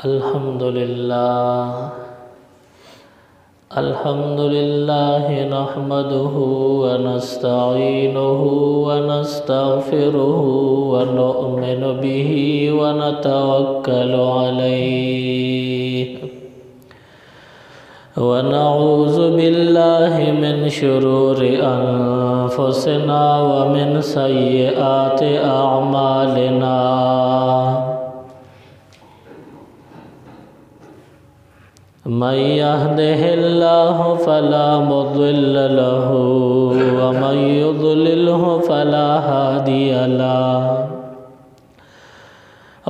अल्हम्दुलिल्लाह नहमदुहु व नस्तईनुहु व नस्तगफिरुहु व नु'मिनु बिही व नतवक्कलु अलैहि व नऊज़ु बिल्लाहि मिन शुरूरि अनफुसिना व मिन सय्यिआति अअमालिना मन यहदिहिल्लाहु फला मुज़िल्ल लहु व मन युज़लिल्हु फला हादिय लहु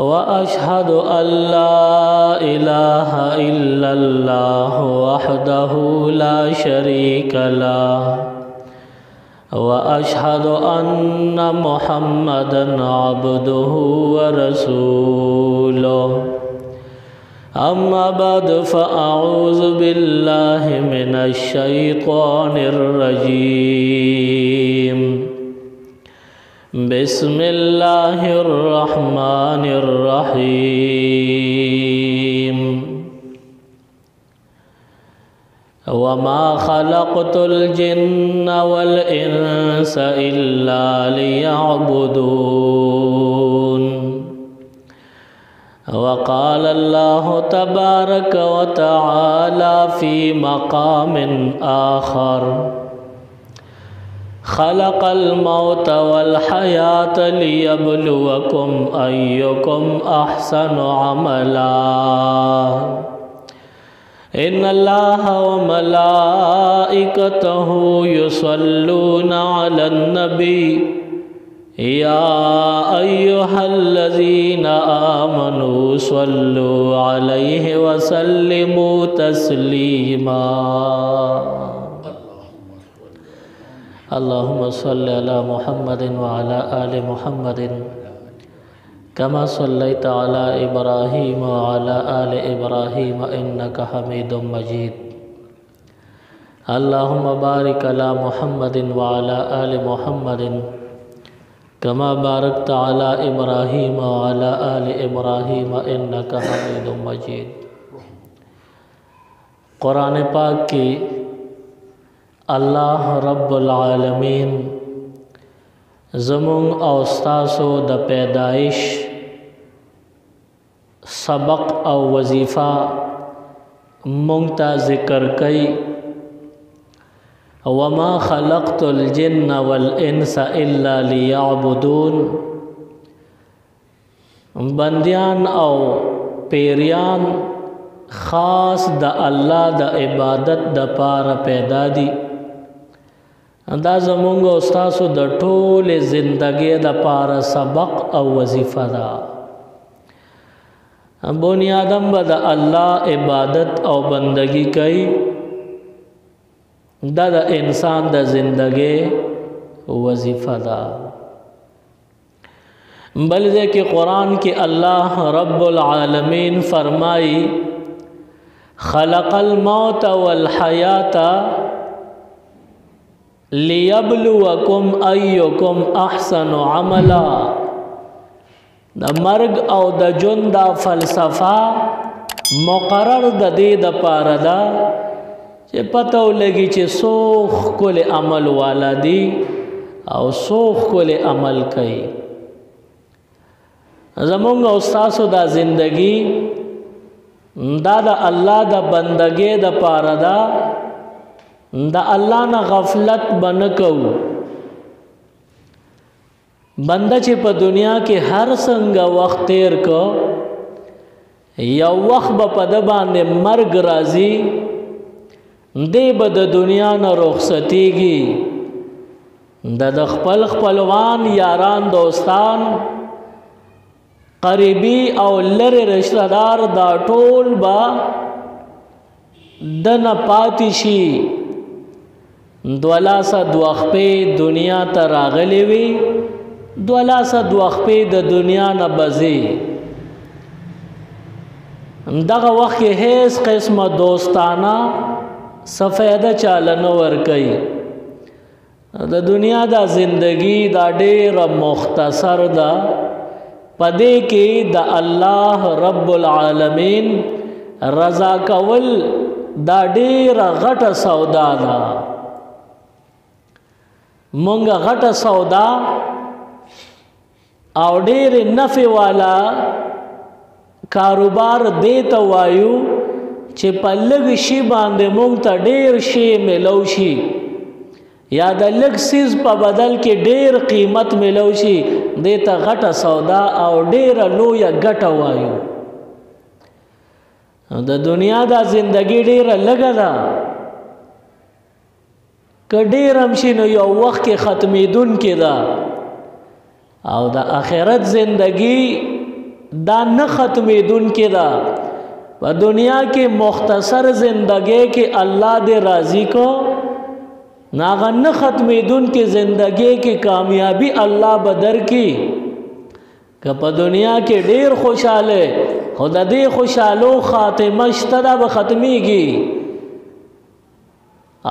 व अशहदु अल्ला इलाहा इल्लल्लाहु वहदहु ला शरीक लहु व अशहदु अन्न मुहम्मदन अब्दुहु व रसूलुहु अम्मा बाद फ़अऊज़ु बिल्लाहि मिनश शैतानिर रजीम बिस्मिल्लाहिर रहमानिर रहीम वमा खलक़तुल जिन्न वल इंस इल्ला लियअबुदून वक़ाल अल्लाहु तबारक व तआला फ़ी मक़ामिन आख़र ख़लक़ल मौत वल हयात लियब्लुवकुम अय्युकुम अहसनु अमला इन्नल्लाहा व मलाइकतहु युसल्लूना अलन नबी या अय्युहल्लज़ीना आमनू सल्लु अलैहि व सल्लिमू तस्लीमा अल्लाहुम्मा सल्लि अला मुहम्मदिन व अला आलि मुहम्मदिन कमा सल्लैता अला इब्राहीम व अला आलि इब्राहीम इन्नका हमीदुम मजीद अल्लाहुम्मा बारिक अला मुहम्मदिन व अला आलि मुहम्मदिन कमा बारकत अला इब्राहीम व अला आलि इब्राहीम इन्नका हमीदुम मजीद। कुरान पाक की अल्लाह रब्बुल आलमीन ज़मुंग और स्तासो द पैदाइश सबक और वजीफ़ा मुंगता ज़िक्र कई वमा खलक़तुल जिन्न वल इंस इल्ला लियअबुदून बंदियान और पेरियान ख़ास द अल्लाह द इबादत द पार पैदा दी दा ज़मुंग उस्तासु द ठोल ज़िंदगी द पार सबक और वजीफ़ा दा बुनियादम द अल्लाह इबादत और बंदगी कई दा इंसान द ज़िंदगी वजीफ़ा दा बल्कि कि कुरान के अल्लाह रब्बुल आलमीन फरमाई खलक़ल मौत वल हयात लियब्लुवकुम अय्युकुम अहसनु अमला द मर्ग और द जुन दा फ़लसफ़ा मुक़र्रर द दे द पारदा चे पता लगी चे सोख कुल अमल वाला दी और सोख कुल अमल कई ज़मुंग उस्तासु दा ज़िंदगी दा अल्लाह दा बंदगे द पारदा दा अल्लाह न गफलत बन कऊ बंदा चे प दुनिया के हर संग वक्त तेर को या वक्त बपद बाने मर्ग राजी दे बद दुनिया न रुखसतीगी द खपल खपलवान यारान दोस्तान करीबी और लरे रिश्तेदार दा टोल बा दन पातिशी द्वला सा दुअखपे दुनिया तरागली वी द्वला सा दुअखपे द दुनिया न बजी दगा वक्त हेस किस्म दोस्ताना सफ़ेद चालन वर्कई द दुनिया दा जिंदगी दा ढेर मुख्तसर दा پدې کې د الله رب العالمین رضا کول دا ډېره غټه سودا ده. مونږ غټه سودا او ډېر نفع والا کاروبار دې ته وایو چې په لږ شي باندې مونږ ته ډېر شی ملو شي یا د لږ سیز په بدل کې ډېر قیمت ملو شي، دې ته غټه سودا او ډېره لویه ګټه وایو. د دنیا دا زندگی ډېره لږه ده، که ډېر هم شي نو یو وخت کې ختمېدونکې ده، او د آخرت زندگی دا نه ختمېدونکې ده. په دنیا کې مختصر زندگی کې الله دې راضي کو، ناغه نه ختمېدونکې زندگی کې کامیابی الله بدر کی. که په دنیا کې ډېر خوشاله خو د دې خوشالو خاتمه شته دا به ختمېږي،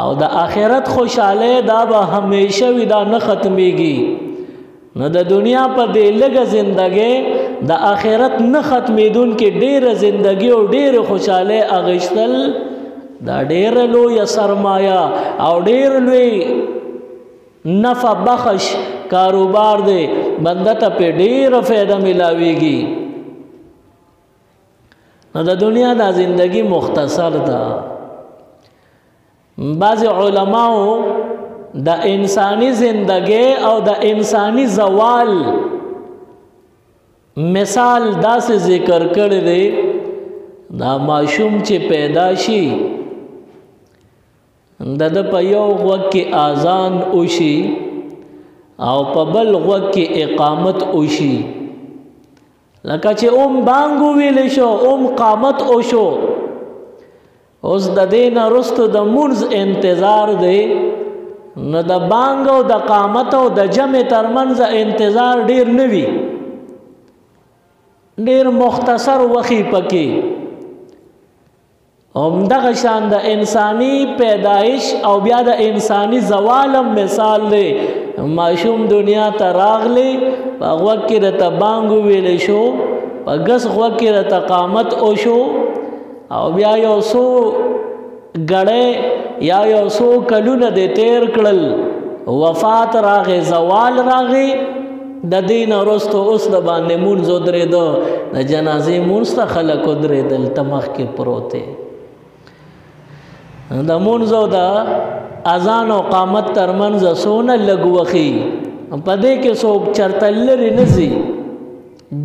او د آخرت خوشاله دا به همیشه وي، دا نه ختمېږي. نو د دنیا په دې لږه زندګۍ د آخرت نه ختمېدونکې ډېره زندګي او ډېرې خوشحالۍ اخیستل دا ډېره لویه سرمایه او ډېر لوی نفع بخش کاروبار دی، بنده ته پې ډېره فایده ملاویږي. نو د دنیا دا زندگی مختصر ده. بعض علماء د انسانی زندگی او د انسانی زوال مثال داسې ذکر کړی دی، دا ماشوم چې پیدا شي د په یو غوږ کې اذان وشي او په بل غوږ کې اقامت وشي، لکه چې بانګ وویل شو قامت وشو، اوس د دې نه وروسته د مونځ انتظار دی. نو د بانګ او د قامت او د جمع ترمنځ انتظار ډیر نه وي، ډیر مختصر وخی پکې. همدغه شان د انسانی پیدایش او بیا د انسانی زوالم مثال دی. ماشوم دنیا ته راغلی، په غوږ کې راته بانګ وویلی شو، په ګس غوږ کې راته قامت وشو، او بیا یو څو ګړی یا یو څو کلونه دې تیر کړل، وفات راغی، زوال راغی. د دې نه وروسته اوس د باندې مونځ ودرېده، د جنازې مونځ ته خلک ودرېدل، ته مخکې پروت یې. د مونځ او د اذان او قامت ترمنځ څونه لږ وخي، په دې کې څوک چرته لرې نه ځي،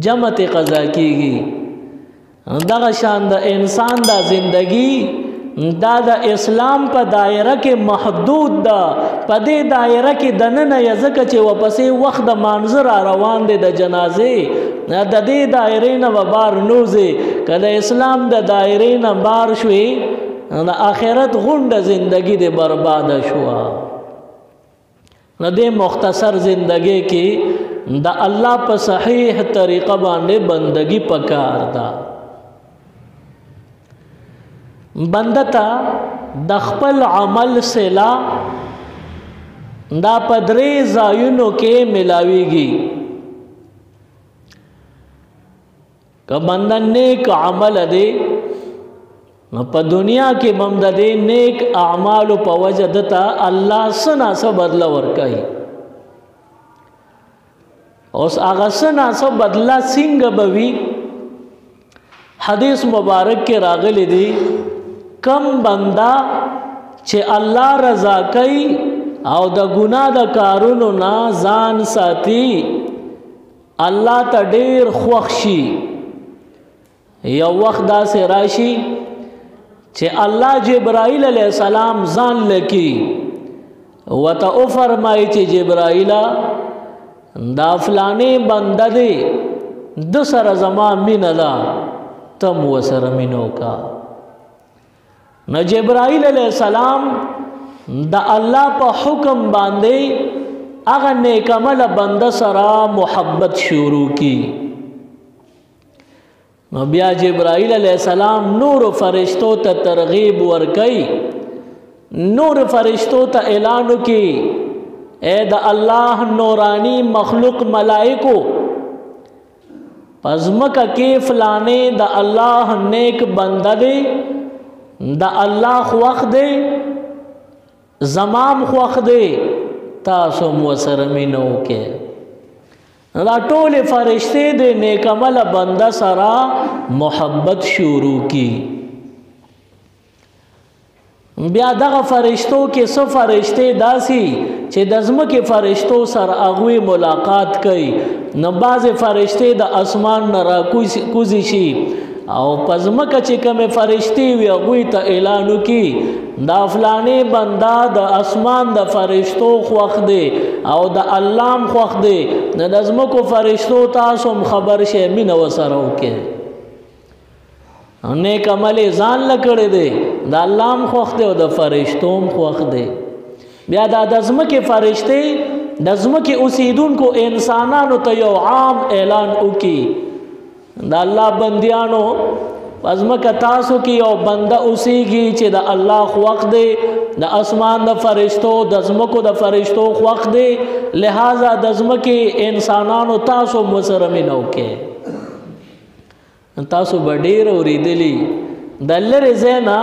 جمع ته قضا کېږي. دغه شان د انسان دا زندگی دا د اسلام په دایره کې محدود ده. په دې دایره کې دننه یې ځکه چې ورپسې وخت د مانځه را روان دی د جنازې، د دې دایرې نه به بار نوځې. که د اسلام د دایرې نه بار شوې، د آخرت غونډه زندگی دې برباده شوه. د دې مختصر زندگی کې د الله په صحیح طریقه باندې بندگی پکار ده. بنده ته د خپل عمل صله دا په درې ځایونو کې ملاویږي. که بنده نیک عمل دی، نو په دنیا کې هم د دې نیک اعمالو په وجه دته الله څه ناڅه بدله ورکوي. اوس هغه څه ناڅه بدله څنګه به وي؟ حدیث مبارک کې راغلی دی، کم بنده چې الله رضا کوي او د ګناه د کارونو نه ځان ساتي، الله ته ډېر خوښ شي. یو وخت داسې راشي چې الله جبرائیل علیه السلام ځان لکی ورته وفرمایي چې جبرائیله دا فلانې بنده دی، د سره زما مینه ده، تم ورسره مینه وکړه. نو جبرائیل علیہ السلام د الله په حکم باندې هغه نیک عمل بنده سره محبت شروع کی. نو بیا جبرائیل علیہ السلام نور فرشتو ته ترغیب ورکي، نور فرشتو ته اعلان وکي، اے د الله نورانی مخلوق ملائکو، پزمکه کې فلانې د الله نیک بنده دی، د الله خوښ دی، زمام خوښ دی، تاسو هم ورسره مینه وکړئ. دا ټولې فرشتې د نیک عمله بنده سره محبت شروع کی. بیا دغه فرشتو کې څه فرشتې داسي چې د ځمکې فرشتو سره هغوی ملاقات کوي، نو بعضې فرشتې د اسمان نه راکوزي شي او په ځمکه چې کومې فرشتې وي هغوی ته اعلان وکړي دا فلانې بنده د اسمان د فرشتو خوښ دی او د الله هم خوښ دی، نو د ځمکو فرشتو تاسو هم خبر شئ مینه ورسره وکړئ. نیک عمل یې ځان له کړی دی، د الله هم خوښ دی او د فرشتو هم خوښ دی. بیا دا د ځمکې فرشتې د ځمکې اوسیدونکو انسانانو ته یو عام اعلان وکړي د الله بندیانو په ځمکه تاسو کې یو بنده اوسیږي چې د الله خوښ دی، د اسمان د فرشتو د ځمکو د فرشتو خوښ دی، لہذا د ځمکې انسانانو تاسو هم ورسره مینه وکړئ. تاسو به ډېر اورېدلي د لرې ځای نه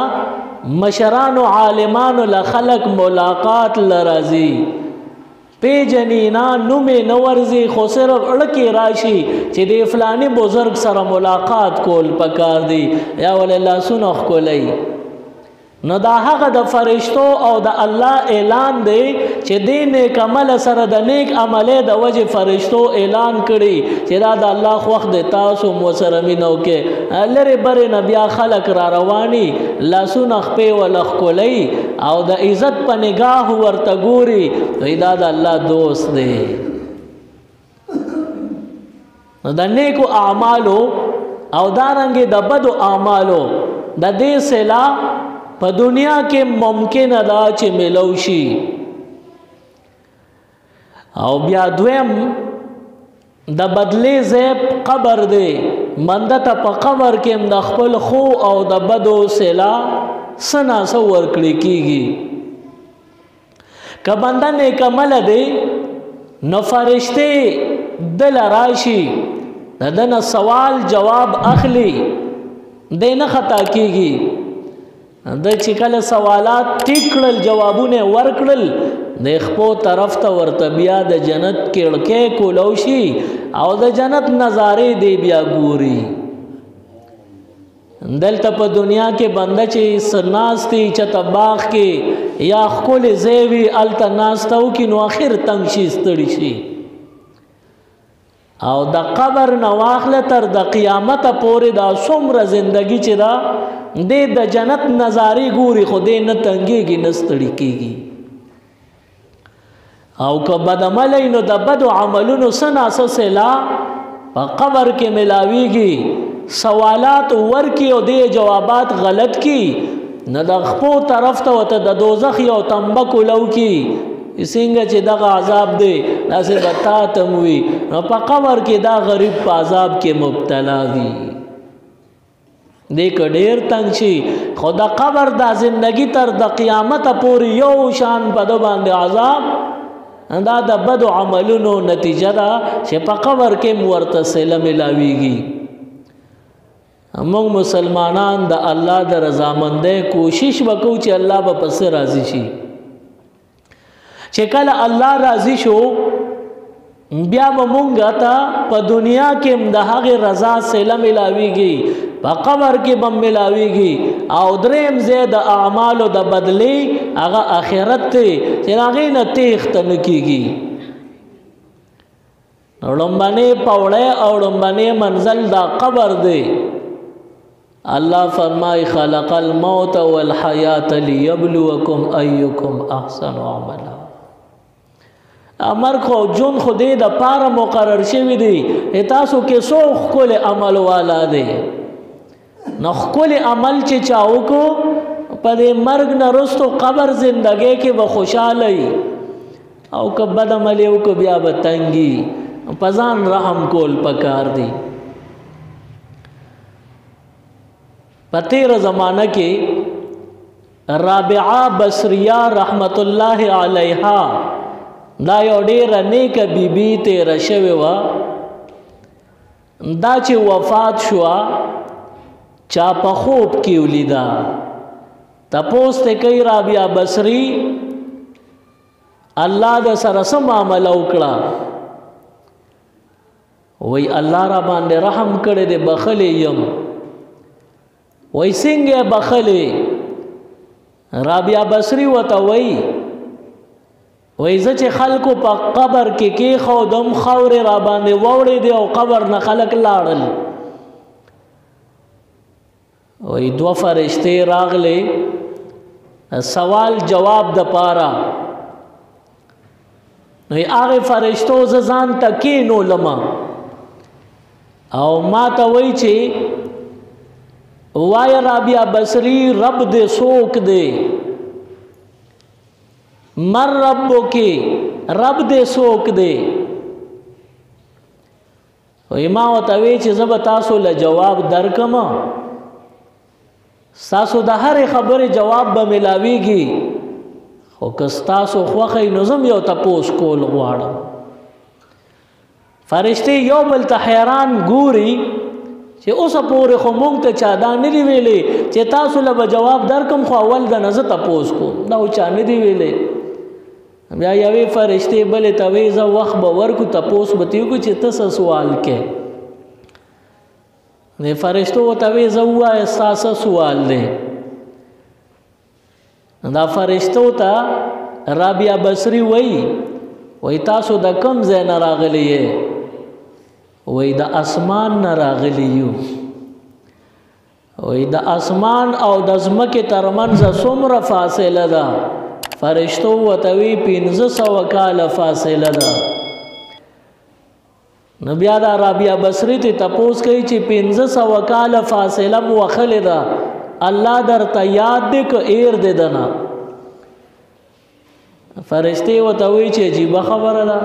مشرانو عالمانو له خلک ملاقات له راځي، پیژني نه، نوم یې نه ورځي، خو صرف اړکې راشي چې د فلاني بزرګ سره ملاقات کول پکار دی یا ولې لاسونه ښکلوي. نو دا هغه د فرشتو او د الله اعلان دی چې دې نیک عمل سره د نیک عملې د وجې فرشتو اعلان کړي چې دا د الله خوښ دی، تاسو هم ورسره مینه وکړئ. لرې برې نه بیا خلک را رواني، لاسونه خپې ورله ښکلوي او د عزت په نګاه ورته ګوري، وایي دا د الله دوست دی. نو د نیکو اعمالو او دارنګې د بدو اعمالو د دې صله په دنیا کې ممکن ده چې ملو شي. او بیا دویم د بدلې ځای قبر دی، منده ته په قبر کې هم د خپل خو او د بدو صله څه ناڅه ورکړې کېږي. که بنده نیک عمله دی نو فرشتې دله راشي د ده نه سوال جواب اخلي، دی نه خطا کېږي. د چې کله سوالات ټیک کړل جوابونه ورکړل د خپو طرف ته ورته بیا د جنت کړکۍ کولو شي او د جنت نظارې دی بیا ګوري. دلته په دنیا کې بنده چې ناستي چته باغ کې یا ښکلې ځای وي هلته ناسته وکړي نو اخر تنګ شي ستړي شي. او د قبر نه واخله تر د قیامته پورې دا څومره زندګي چې ده دې د جنت نظارې ګوري خو دې نه تنګېږي نه ستړي کېږي. او که بد عملی نو د بدو عملونو څه ناڅه صله په قبر کې ملاویږي، سوالات ورکي او دې جوابات غلط کی نه د خپو طرف ته ورته د دوزخ یو تنبه کولو کی څنګه چې دغه عذاب دی داسې به تا ته هم وي. نو په قبر کې دا غریب په عذاب کې مبتلا وي، دې که ډېر تنګ شي. خو د قبر دا زندګي تر د قیامته پورې یو شان په ده باندې عذاب، دا د بدو عملونو نتیجه ده چې په قبر کې هم ورته صله ملاویږي. موږ مسلمانان د الله د رضامندۍ کوشش وکړو چې الله به پسې راضي شي. چې کله الله راضي شو بیا به مونږ ته په دنیا کې هم د هغې رضا صله ملاویږي، په قبر کې به ملاویږي. او دریم ځای د اعمالو د بدلې هغه آخرت دی چې هغې نه تېښته نه کېږي. لومبنۍ پوړی او لومبنۍ منزل دا قبر دی. الله فرمای خلق الموت والحیات لیبلوکم ایکم احسن عملا. مرګ خو جون خو دې د پاره مقرر شوی دی، تاسو کې څو ښکلی عمل والا دی. نو ښکلی عمل چې چا وکړو په دې مرګ نه وروستو قبر زندګۍ کې به خوشحاله وي، او که بد عمل یې وکړو بیا به تنګي. په ځان رحم کول پکار دی. په تېره زمانه کې رابعه بصریه رحمت الله علیها دا یو ډېره نیکه بیبي تېره شوې وه. دا چې وفات شوا چا په خوب کې ولیدا تپوس ته کوي رابعه بصري الله د سره سم معامله وکړه وای الله را باندې رحم کړي دې بخلې يم وای څنګه بخلې رابعه بصري وته وای زه چې خلکو په قبر کې خودم خاورې را باندې ووړې دي او قبر نه خلک لاړل وای دوه فرشتې راغلې سوال جواب د پاره نو هغه فرشتو ځان ته کینو لما او ما ته وای چې وای رابعه بصري رب دې څوک دی مر ربو کې رب دې څوک دی وای ما ورته وی چې زه به تاسو له جواب درکم تاسو د هرې خبرې جواب به ملاویږي خو که ستاسو خوښه نو زه یو تپوس کول غواړم فرشتې یو بل ته حیران ګوري چې اوسه پورې خو مونږ ته چا دا نه دي ویلې چې تاسو له به جواب درکم خو اول د نه زه تپوس کوم دا چا نه دي ویلې بیا یوې فرشتې بلې ته وایي زه وخت به ورکو تپوس به تې وکړو چې ته څه سوال کې د فرشتو ورته وایي زه ووایه ستا څه سوال دی دا فرشتو ته رابعه بصري وایي تاسو د کوم ځای نه راغلی یې وایي د اسمان نه راغلی یو وایي د اسمان او د ځمکې ترمنځ څومره فاصله ده فرشتو ورته وایي 1500 کاله فاصله ده نو بیا دا رابعه بصري ته تپوس کوي چې 1500 کاله فاصله مو وخلې ده الله درته یاد دی که ایر دی دنه فرشتې ورته وایي چې عجیبه خبره ده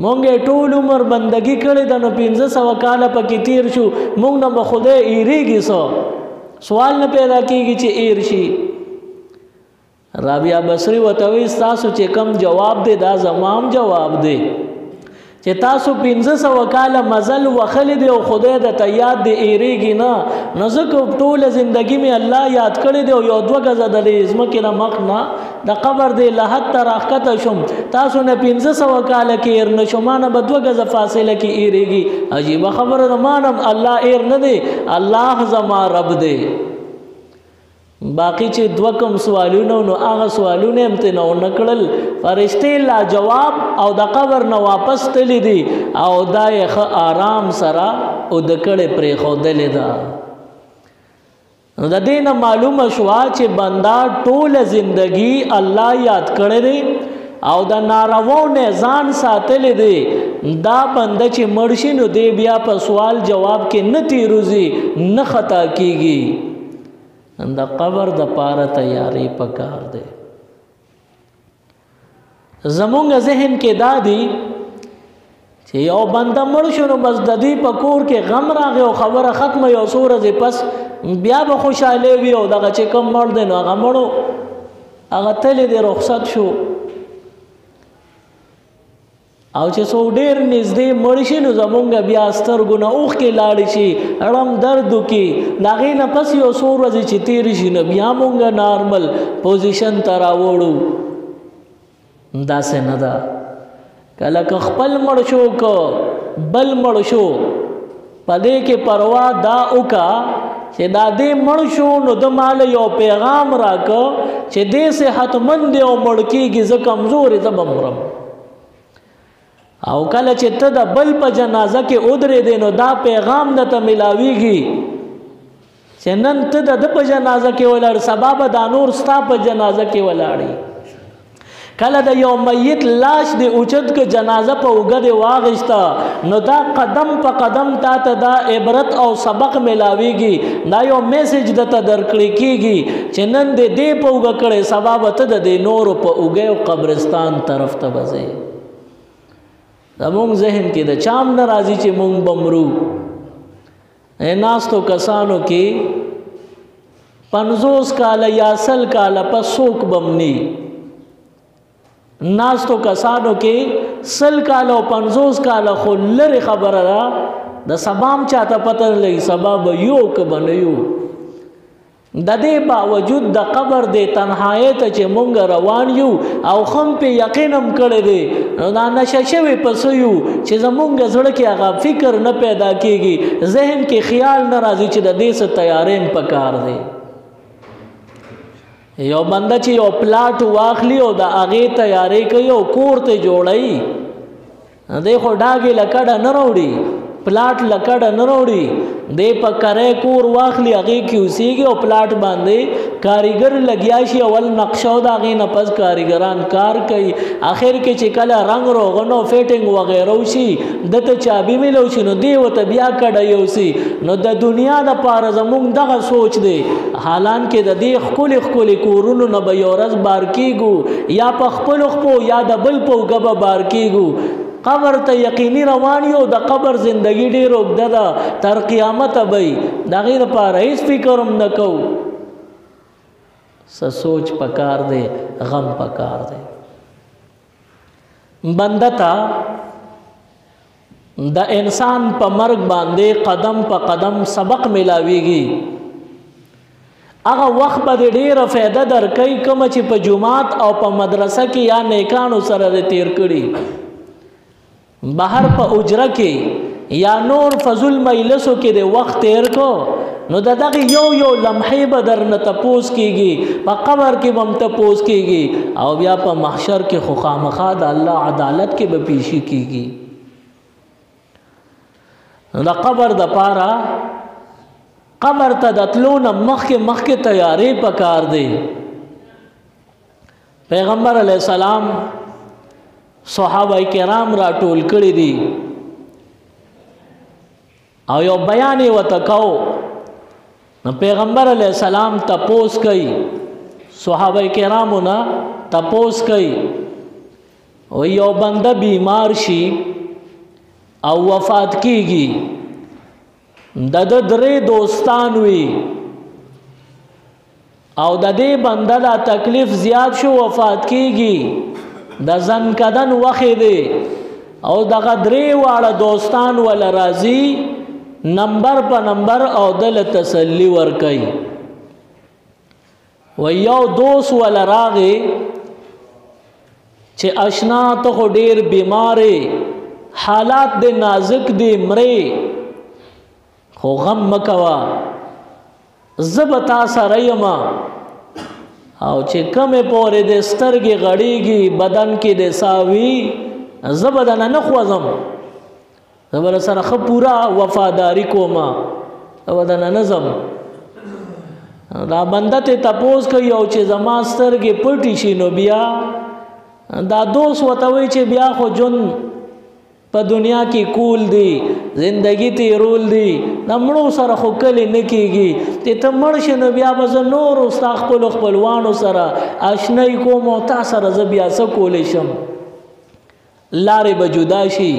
مونږ ټول عمر بندگی کړې ده نو 1500 کاله پکې تیر شو مونږ نه به خدای ایریږي سوال نه پیدا کېږي چې ایر شي رابعه بصري ورته وایي ستاسو چې کم جواب دی دا زمام جواب دی چې تاسو 1500 کاله مزل وخلې دی او خدای درته یاد دی ایریږي نه نو ځکه ټوله زندګي مې الله یاد کړی دی او یو 2 غزه د ځمکې نه مخ نه د قبر دی لحد ته راښکته شم تاسو نه 1500 کاله کې ایر نه شم نه به 2 غزه فاصله کې ایریږي عجیبه خبره ده مانم الله ایر نه دی الله زما رب دی باقی چې دوه کم سوالونه نو هغه سوالونه هم ته نه کړل فرشتې لا جواب او د قبر نه واپس تللی دي او دا یې ښه آرام سره او د کړې پرېښودلې ده نو د دې نه معلومه شوه چې بنده ټوله زندګي الله یاد کړی دی او د نارواو نه ځان ساتلی دی دا بنده چې مړ شي نو دی بیا په سوال جواب کې نه تیروځي نه خطا کیږي د قبر د پاره تیاری پکار دی زمونږ ذهن کې دا دی چې یو بنده مړ شو نو بس د دې په کور کې غم راغی او خبره ختمه یو څو ورځې پس بیا به خوشحاله وي او دغه چې کوم مړ دی نو هغه مړو هغه تللی دی رخصت شو او چې څو ډېر نږدې مړ شي نو زمونږ بیا سترګو نه اوښکې لاړې شي اړم درد وکړي د هغې نه پس یو څو ورځې چې تېرې شي نو بیا مونږ نارمل پوزیشن ته راوړو داسې نه ده کله که خپل مړ شو که بل مړ شو په دې کې پروا دا وکړه چې دا دې مړ شو نو د مال یو پیغام راکړه چې دې صحتمند دی او مړ کېږي زه کمزورې زه به مرم او کله چې ته د بل په جنازه کې ودرېدې نو دا پیغام درته ملاویږي چې نن ته د ده په جنازه کې ولاړ سبا به دا نور ستا په جنازه کې ولاړي کله د یو میت لاش د اوچت که جنازه په اوږه دې واغېسته نو دا قدم په قدم تا ته دا عبرت او سبق ملاویږي دا یو میسج درته درکړی کېږي چې نن دې دې په اوږه کړی سبا به ته د دې نورو په اوږه او قبرستان طرف ته به ځې زمونږ ذهن کې د چام نه راځي چې مونږ بمرو ناستو کسانو کې 50 کاله یا 100 کاله پس څوک بمني ناستو کسانو کې 100 کاله او 50 کاله خو لرې خبره ده د سبام چاته پته نه لګي سبا به یو که به نه یو. د دې باوجود د قبر د تنهایۍ ته چې مونږ روان یو او خم په یقین هم کړی دی نو دا نشه شوي پسه یو چې زمونږ زړه کې هغه فکر نه پیدا کېږي، ذهن کې خیال نه راځي چې د دې څه تیاری هم پکار دی. یو بنده چې یو پلاټ واخلي او د هغې تیاری کوي او کور ته جوړوي، دی خو ډاګې لکډه نه راوړي، پلاټ لکډه نه راوړي، دی په کرۍ کور واخلي هغې کې اوسېږي او پلاټ باندې کاریګر لګیا شي، اول نقشه او د هغې نه پس کاریګران کار کوي، آخر کې چې کله رنګ روغن او فیټنګ وغیره وشي دته چابي میلو شي نو دی ورته بیا کډه یوسي. نو د دنیا دپاره زمونږ دغه سوچ دی، حالانکې د دې ښکلي ښکلي کورونو نه به یو ورځ بار کېږو یا په خپلو خپو یا د بل په اوږه به بار کېږو. قبر ته یقیني روان یو، د قبر زندگی ډېر اوږده ده تر قیامته به وي، د هغې دپاره هېڅ فکر هم نه کوو. څه سوچ پکار دی، غم پکار دی. بنده ته د انسان په مرګ باندې قدم په قدم سبق ملاویږي. هغه وخت به د ډېره فایده درکوي کومه چې په جومات او په مدرسه کې یا نیکانو سره د تیر کړي. بهر په اجره کې یا نور فضل مجلسو کې د وخت تیر کو نو د دغه یو یو لمحې به درنه تپوس کېږي، په قبر کې به هم تپوس کېږي او بیا په محشر کې خو خامخا د الله عدالت کې به پیشي کېږي. د قبر دپاره قبر ته د تلو نه مخکې تیاری پکار دی. پیغمبر علیه السلام صحابه کرام را ټول کړي دي او یو بیان یې ورته کو. نو پیغمبر علیه السلام تپوس کوي، صحابه کرامو نه تپوس کوي، و یو بنده بیمار شي او وفات کیږي، د ده 3 دوستان وي او د دې بنده لا تکلیف زیات شو وفات کیږي، د زنکدن وخت دی او دغه 3 واړه دوستان ول راځي نمبر په نمبر او دل تسلی ورکي. و یو دوست ول راغی چې اشنا ته خو ډیر بیمارې، حالات د نازک دی، مرې خو غم مکوا، زبتا سره یما او چې کمې پورې د سترګې غړېږي بدن کې د ساوي زه به دنه نه خوځم، زه به سره ښه پوره وفاداري کومه، زه به دنه نه ځم. دا بنده ته تپوس کوي او چې زما سترګې پټې شي نو بیا دا دوست ورته وایي چې بیا خو ژوند په دنیا کې کول دی، زندگی تیرول دی، د مړو سره خو کلی نه کېږي، چې ته مړ شې نو بیا به زه نورو ستا خپلو خپلوانو سره اشنایي کوم او تا سره زه بیا څه کولی شم، لارې به جدا شي.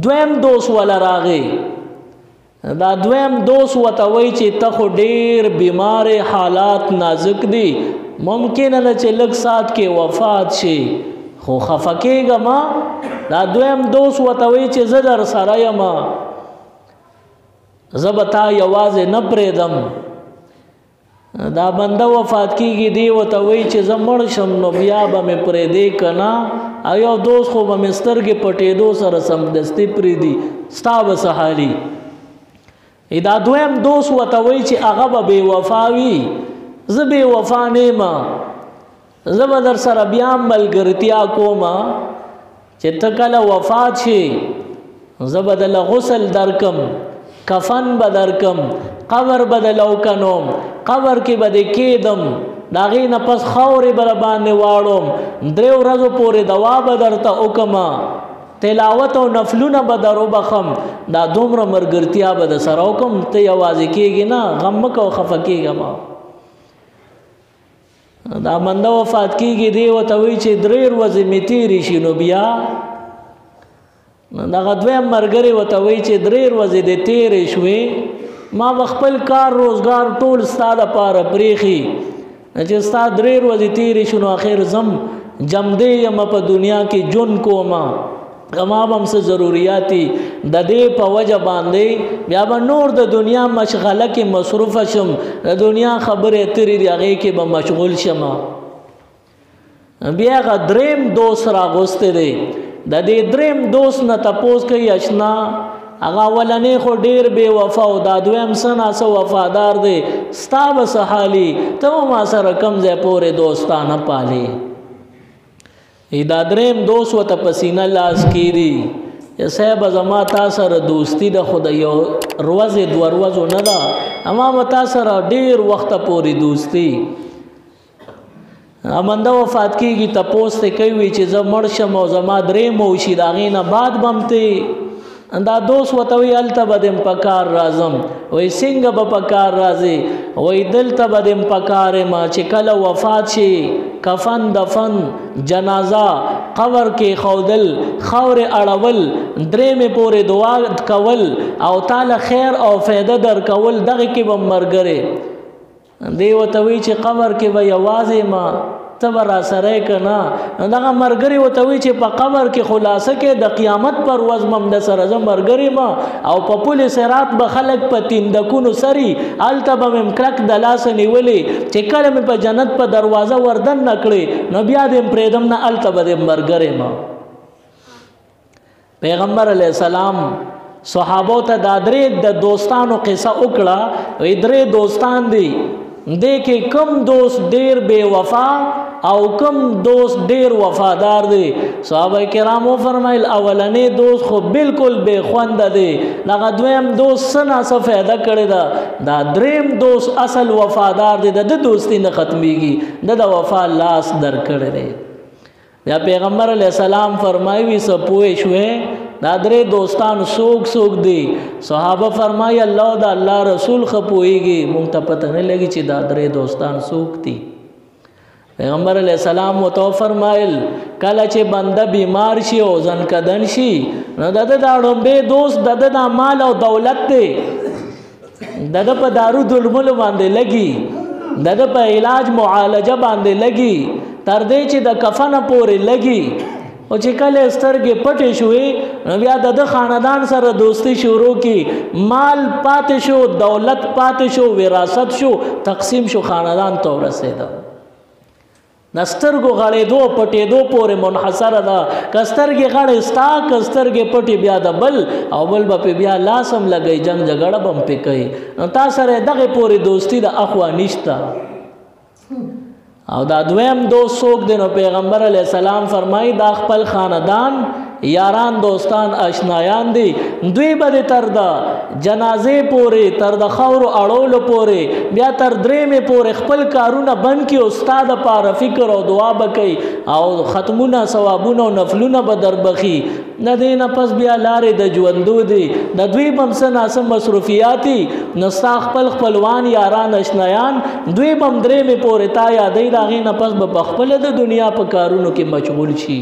دویم دوست وله راغی، دا دویم دوست ورته وایي چې ته خو ډېر بیمارې، حالات نازک دي، ممکنه ده چې لږ ساعت کې وفات شي خو خفه کېږه ما. دا دویم دوست ورته وایي چې زه در سره یم، زه به تا یوازې نه پرېږدم. دا بنده وفات کېږي، دی ورته وایي چې زه مړ شم نو بیا به مې پرېږدې که نه، او یو دوست خو به مې سترګې پټېدو سره سمدستي پرېږدي، ستا به څه حالي. دا دویم دوست ورته وایي چې هغه به بې وفا وي، زه بې وفا نه یم، زه به در سره بیا ملګرتیا کوم، چې ته کله وفات شي زه به دله غسل درکم، کفن به درکم، قبر به دله وکنم، قبر کې به دې کېدم، د هغې نه پس خاورې به راباندې واړم، 3 ورځو پورې دوا به درته وکړم، تلاوت او نفلونه به در وبخم، دا دومره ملګرتیا به د سره وکړم، ته یوازې کېږې نه، غم مه کوه، خفه کېږه مه. دا بنده وفات کېږي، دی ورته وایي چې 3 ورځې مې تېرې شي نو بیا دغه دویم ملګری ورته وایي چې 3 ورځې دې تېرې شوې، ما به خپل کار روزګار ټول ستا دپاره پرېښي، چې ستا 3 ورځې تېرې شو نو اخر زم جمدې یم په دنیا کې ژوند کوم، ما هم څه ضروریاتي د دې په وجه باندې بیا به نور د دنیا مشغله کې مصروفه شم د دنیا خبرې اترې دي هغې کې به مشغول شم بیا هغه دریم دوست راغوستی دی د دې دریم دوست نه تپوس کوي اشنا هغه اولنې خو ډېر بې وفا او دا دویم څه ناڅه وفادار دی ستا به څه حالي ته به ما سره کوم ځای پورې دوستانه پالې دا دریم دوست ورته په سینه لاس کېږدي یا صاحب زما تا سره دوستي ده خو د یو ورځې دوه ورځو نه ده اما به تا سره ډېر وخته پورې دوستي امنده وفات کېږي تپوس ته کوي چې زه مړ شم او زما دریم وشي د هغې نه بعد به م ته دا دوست ورته وایي هلته به دې په کار راځم وایي څنګه به په کار راځې وایي دلته به دې په کار یم چې کله وفات شي کفن دفن جنازه قبر کې ښودل خاورې اړول درېمې پورې دعا کول او تاله خیر او فایده درکول دغې کې به ملګری دی ورته وایي چې قبر کې به یوازې ما ته به راسره یې که نه نو دغه ملګري ورته وایي چې په قبر کې خلاصه کې د قیامت پر ورځ به هم د سره زه ملګری یم او په پل صراط به خلک په تیندکونو سري هلته به مې کلک د لاسه نیولې چې کله مې په جنت په دروازه وردن نه کړې نو بیا دې م پرېږدم نه هلته به دې ملګری یم پیغمبر علیه السلام صحابو ته دا درې د دوستانو قصه وکړه وایي درې دوستان دي دې کې کم دوست ډېر بې وفا او کم دوست ډېر وفادار دی صحابه کرامو فرمایل اولنې دوست خو بالکل بې خونده دی دغه دویم دوست څه ناڅه فایده کړې ده دا دریم دوست اصل وفادار دی د ده دوستي نه ختمیږي د وفا لاس درکړی دی بیا پیغمبر علیه السلام فرمایي څه پوه شوې دا درې دوستان څوک دي صحابه فرمایي الله د الله رسول ښه پوهېږي موږ ته پته نه لګي چې دا درې دوستان څوک دي پیغمبر علیه السلام ورته فرمایل کله چې بنده بیمار شي او ځنکدن شي نو د ده دا ړومبی دوست د ده دا مال او دولت دی د ده په دارو درملو باندې لګي د ده په علاج معالجه باندې لګي تر دې چې د کفنه پورې لګي او چې کله سترګې پټې شوې نو بیا د ده خاندان سره دوستي شروع کی مال پاتې شو دولت پاتې شو وراثت شو تقسیم شو خاندان ته ورسېده د سترګو غړېدو پټېدو پورې منحصره ده که سترګې غړې ستا که سترګې پټې بیا د بل او بل به پې بیا لاس هم لګوي جنګ جګړه به هم پې کوي نو تا سره دغې پورې دوستي د اخوا نشته او دا دویم دوست څوک دی نو پیغمبر علیه السلام فرمایي دا خپل خاندان یاران دوستان اشنایان دي دوی به دې تر د جنازې پورې تر د خاورو اړولو پورې بیا تر درېمې پورې خپل کارونه بند کړي او ستا دپاره فکر او دعا به کوي او ختمونه ثوابونه او نفلونه به دربخي د دې نه پس بیا لارې د ژوندو دي د دوی به هم څه ناڅه مصروفیاتي نو ستا خپل خپلوان یاران اشنایان دوی به هم درېمې پورې تا یادوي د هغې نه پس به پخپله د دنیا په کارونو کې مشغول شي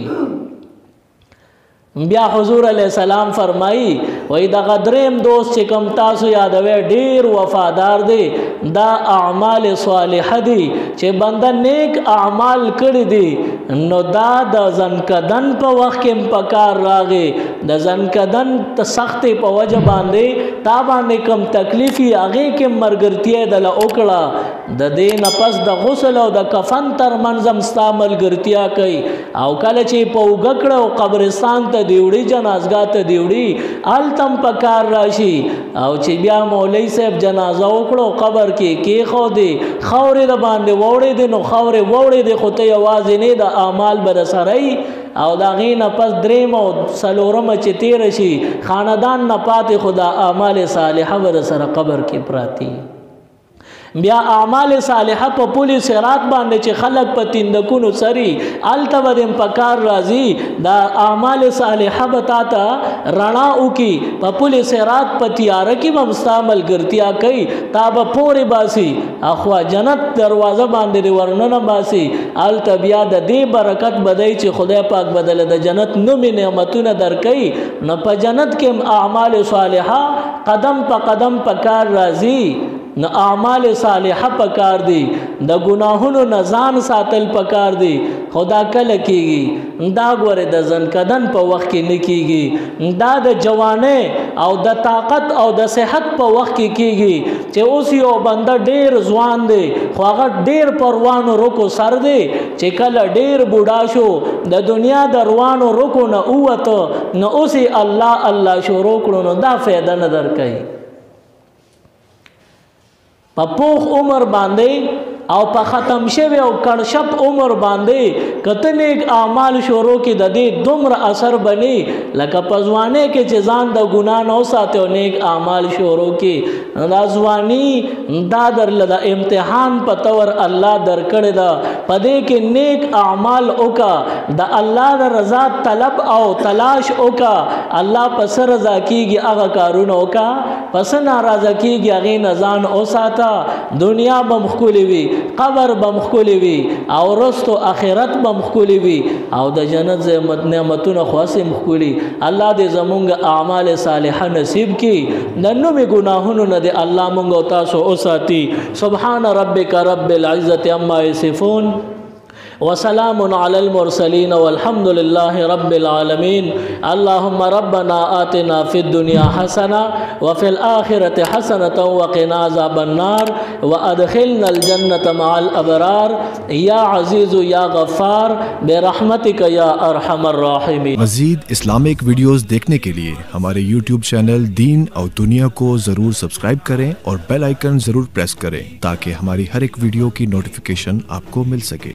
بیا حضور علیہ السلام فرمائی وای دا دریم دوست چې کوم تاسو یادوي ډیر وفادار دی دا اعمال صالحه دي چې بنده نیک اعمال کړی دي نو دا د ځنکدن په وخت کې پکار راغی د ځنکدن ته سختې په وجه باندې تا باندې کم تکلیفي هغې کې ملګرتیا یې دله وکړه د دې نه پس د غسل او د کفن تر منځ هم ستا ملګرتیا کوي او کله چې په اوږه کړه او قبرستان ته دیوړي جنازګاه ته دیوړي هلته هم په کار راشي او چې بیا مولوي صاحب جنازه وکړو قبر کې کېښودې خاورې د باندې ووړېدې نو خاورې ووړېدې خو ته یوازې نه د اعمال به درسره وي او د هغې نه پس درېم او څلورمه چې تېره شي خاندان نه پاتې خو د اعمال صالحه به درسره قبر کې پراتې بیا اعمال صالحه په پل صراط باندې چې خلک په تیندکونو سري هلته به دې په کار راځي دا اعمال صالحه به تا ته رڼا وکړي په پل صراط په تیاره کې به هم ستا ملګرتیا کوي تا به پورې باسي اخوا جنت دروازه باندې دې ورننه باسي هلته بیا د دې برکت به دی چې خدای پاک بدله د جنت نومې نعمتونه درکوي نو په جنت کې هم اعمال صالحه قدم په قدم په کار راځي نو اعمال صالحه پکار دي د ګناهونو نه ځان ساتل پکار دي. خدا کله کیږي دا ګوره د ځنکدن په وخت کې نه کیږي، دا د جوانه او د طاقت او د صحت په وخت کې کیږي چې اوس یو بنده ډیر ځوان دی خو هغه ډیر پروانو رکو سر دی چې کله ډیر بوډا شو د دنیا د روانو رکو نه اوته نو اوس الله الله شروع کړو نو دا فایده نه درکوي. په پوخ عمر باندې او په ختم شوی او کړشپ عمر باندې کته نیک اعمال شروع کې د دې دومره اثر بني لکه په ځوانۍ کې چې ځان د ګناه نه وساتي او نیک اعمال شروع کې دا ځواني دا درله د امتحان په تور الله درکړی دا په دې کې نیک اعمال وکا د الله د رضا طلب او تلاش وکا الله پس رضا کیږي هغه کارونه وکا پس ناراضه کیږي هغه نه ځان اوساته دنیا به مخکولي وي قبر بمخکولی وی او رستو آخرت بمخکولی وی او د جنت نعمتونه خاصه مخکولی. الله دې زمونږ اعمال صالحه نصیب کی ننو می گناهونو نه دې الله مونږ او تاسو اوساتی. سبحان ربک رب العزة عما یصفون وسلام على المرسلين والحمد لله رب العالمين. اللهم ربنا آتنا في الدنيا حسنة وفي الآخرة حسنة وقنا عذاب النار وأدخلنا الجنة مع الأبرار يا عزيز يا غفار برحمتك يا أرحم الراحمين. مزید اسلامک ویڈیوز دیکھنے کے لیے ہمارے یوٹیوب چینل دین او دنیا کو ضرور سبسکرائب کریں اور بیل آئیکن ضرور پریس کریں تاکہ ہماری ہر ایک ویڈیو کی نوٹیفیکیشن آپ کو مل سکے.